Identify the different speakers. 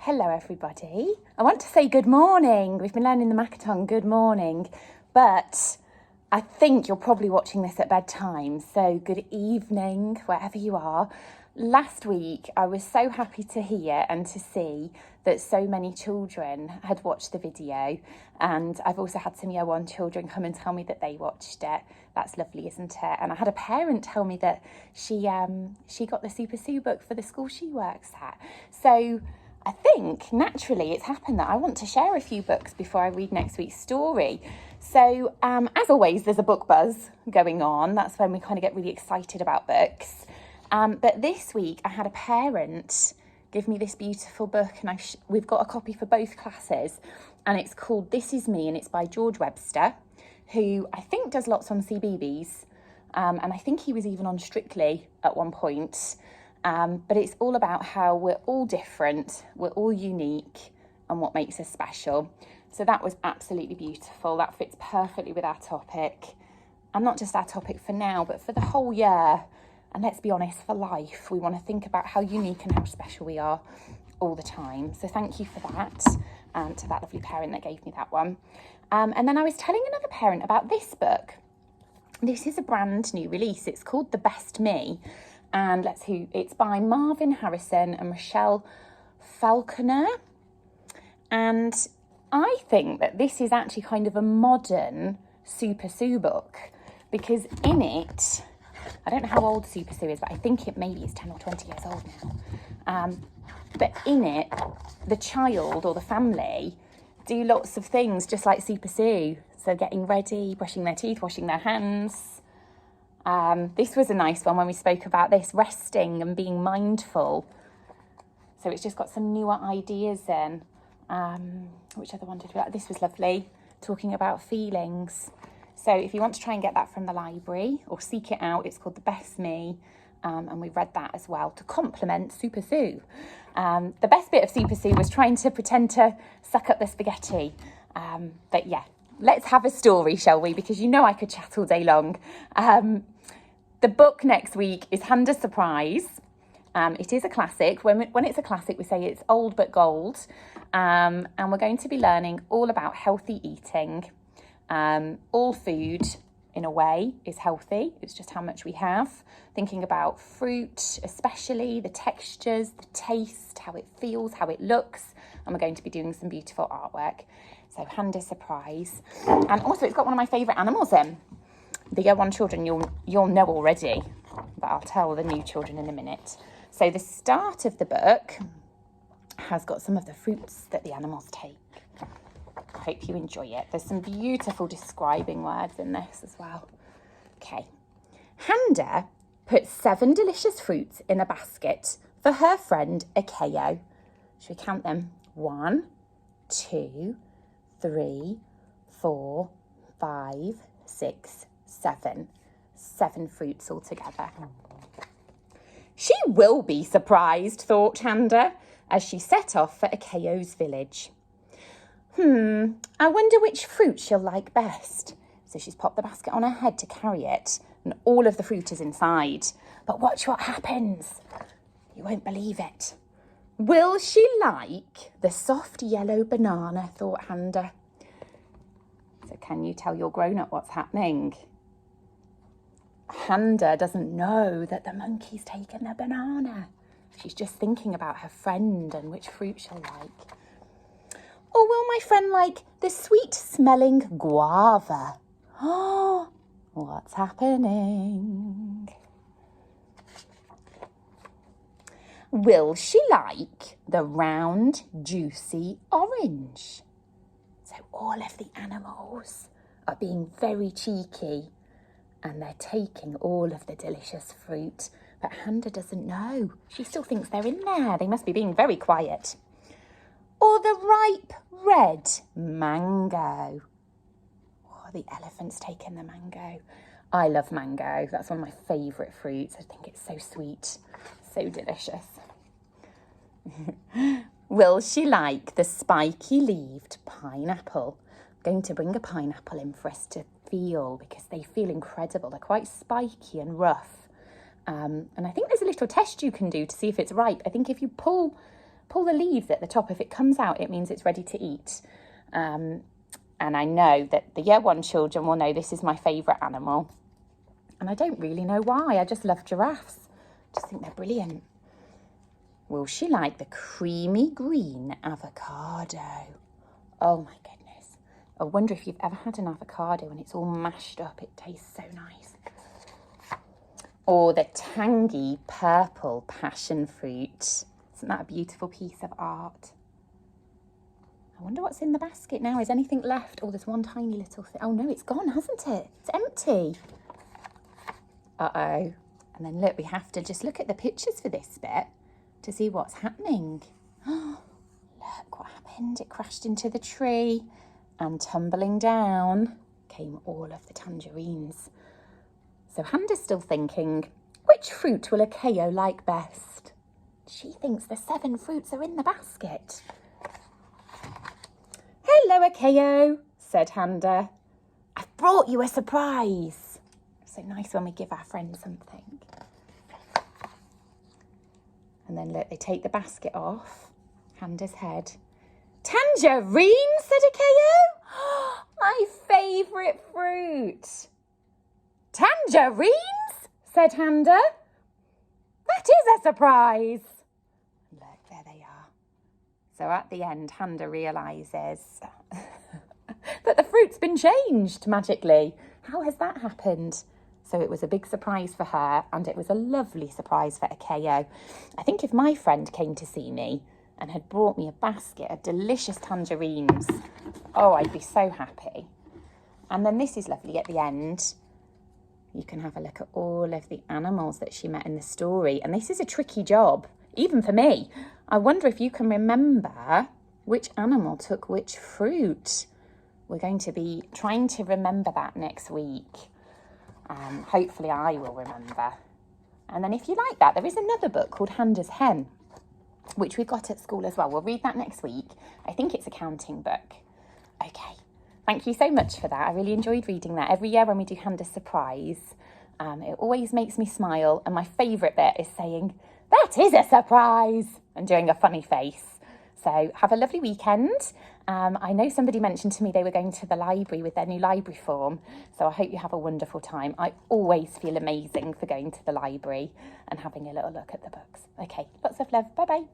Speaker 1: Hello everybody. I want to say good morning. We've been learning the Makaton good morning, but I think you're probably watching this at bedtime, so good evening wherever you are. Last week I was so happy to hear and to see that so many children had watched the video, and I've also had some year one children come and tell me that they watched it. That's lovely, isn't it? And I had a parent tell me that she got the Super Sue book for the school she works at. So I think naturally it's happened that I want to share a few books before I read next week's story. So as always, there's a book buzz going on. That's when we kind of get really excited about books. But this week I had a parent give me this beautiful book, and we've got a copy for both classes, and it's called This Is Me, and it's by George Webster, who I think does lots on CBeebies, and I think he was even on Strictly at one point. But it's all about how we're all different, we're all unique, and what makes us special. So that was absolutely beautiful. That fits perfectly with our topic. And not just our topic for now, but for the whole year. And let's be honest, for life, we want to think about how unique and how special we are all the time. So thank you for that, to that lovely parent that gave me that one. And then I was telling another parent about this book. This is a brand new release. It's called The Best Me. And it's by Marvin Harrison and Michelle Falconer. And I think that this is actually kind of a modern Super Sue book, because in it, I don't know how old Super Sue is, but I think it maybe is 10 or 20 years old now. But in it, the child or the family do lots of things just like Super Sue. So getting ready, brushing their teeth, washing their hands. This was a nice one when we spoke about this, resting and being mindful. So it's just got some newer ideas in. Which other one did we like? This was lovely, talking about feelings. So if you want to try and get that from the library or seek it out, it's called The Best Me. And we read that as well to complement Super Sue. The best bit of Super Sue was trying to pretend to suck up the spaghetti. But yeah, let's have a story, shall we? Because you know I could chat all day long. The book next week is Handa Surprise. It is a classic. When it's a classic, we say it's old but gold. And we're going to be learning all about healthy eating. All food, in a way, is healthy. It's just how much we have. Thinking about fruit, especially the textures, the taste, how it feels, how it looks. And we're going to be doing some beautiful artwork. So Handa Surprise. And also it's got one of my favourite animals in. The year one children you'll know already, but I'll tell the new children in a minute. So the start of the book has got some of the fruits that the animals take. I hope you enjoy it. There's some beautiful describing words in this as well. Okay. Handa put 7 delicious fruits in a basket for her friend Akeo. Should we count them? 1, 2, 3, 4, 5, 6, 7. 7 fruits altogether. She will be surprised, thought Handa, as she set off for Akeo's village. I wonder which fruit she'll like best. So she's popped the basket on her head to carry it, and all of the fruit is inside. But watch what happens. You won't believe it. Will she like the soft yellow banana, thought Handa. So can you tell your grown-up what's happening? Handa doesn't know that the monkey's taken the banana. She's just thinking about her friend and which fruit she'll like. Or will my friend like the sweet-smelling guava? Oh, what's happening? Will she like the round, juicy orange? So all of the animals are being very cheeky, and they're taking all of the delicious fruit. But Handa doesn't know. She still thinks they're in there. They must be being very quiet. Or the ripe red mango. Oh, the elephant's taken the mango. I love mango. That's one of my favourite fruits. I think it's so sweet, so delicious. Will she like the spiky-leaved pineapple? I'm going to bring a pineapple in for us to feel, because they feel incredible. They're quite spiky and rough. And I think there's a little test you can do to see if it's ripe. I think if you pull pull the leaves at the top. If it comes out, it means it's ready to eat. And I know that the year one children will know this is my favourite animal. And I don't really know why. I just love giraffes. Just think they're brilliant. Will she like the creamy green avocado? Oh my goodness. I wonder if you've ever had an avocado and it's all mashed up. It tastes so nice. Or the tangy purple passion fruit. Isn't that a beautiful piece of art? I wonder what's in the basket now. Is anything left? Oh, there's one tiny little thing. Oh no, it's gone, hasn't it? It's empty. Uh-oh. And then look, we have to just look at the pictures for this bit to see what's happening. Oh, look what happened. It crashed into the tree and tumbling down came all of the tangerines. So Handa's still thinking, which fruit will a KO like best? She thinks the 7 fruits are in the basket. Hello, Akeo, said Handa. I've brought you a surprise. So nice when we give our friends something. And then look, they take the basket off Handa's head. Tangerine, said Akeo. My favourite fruit. Tangerines, said Handa. That is a surprise. Look, there they are. So at the end, Handa realises that the fruit's been changed magically. How has that happened? So it was a big surprise for her, and it was a lovely surprise for Akeo. I think if my friend came to see me and had brought me a basket of delicious tangerines, oh, I'd be so happy. And then this is lovely at the end. You can have a look at all of the animals that she met in the story. And this is a tricky job, even for me. I wonder if you can remember which animal took which fruit. We're going to be trying to remember that next week. Hopefully I will remember. And then if you like that, there is another book called Handa's Hen, which we got at school as well. We'll read that next week. I think it's a counting book. Okay. Thank you so much for that. I really enjoyed reading that. Every year when we do Handa's Surprise, it always makes me smile. And my favourite bit is saying, that is a surprise, and doing a funny face. So have a lovely weekend. I know somebody mentioned to me they were going to the library with their new library form. So I hope you have a wonderful time. I always feel amazing for going to the library and having a little look at the books. Okay, lots of love. Bye-bye.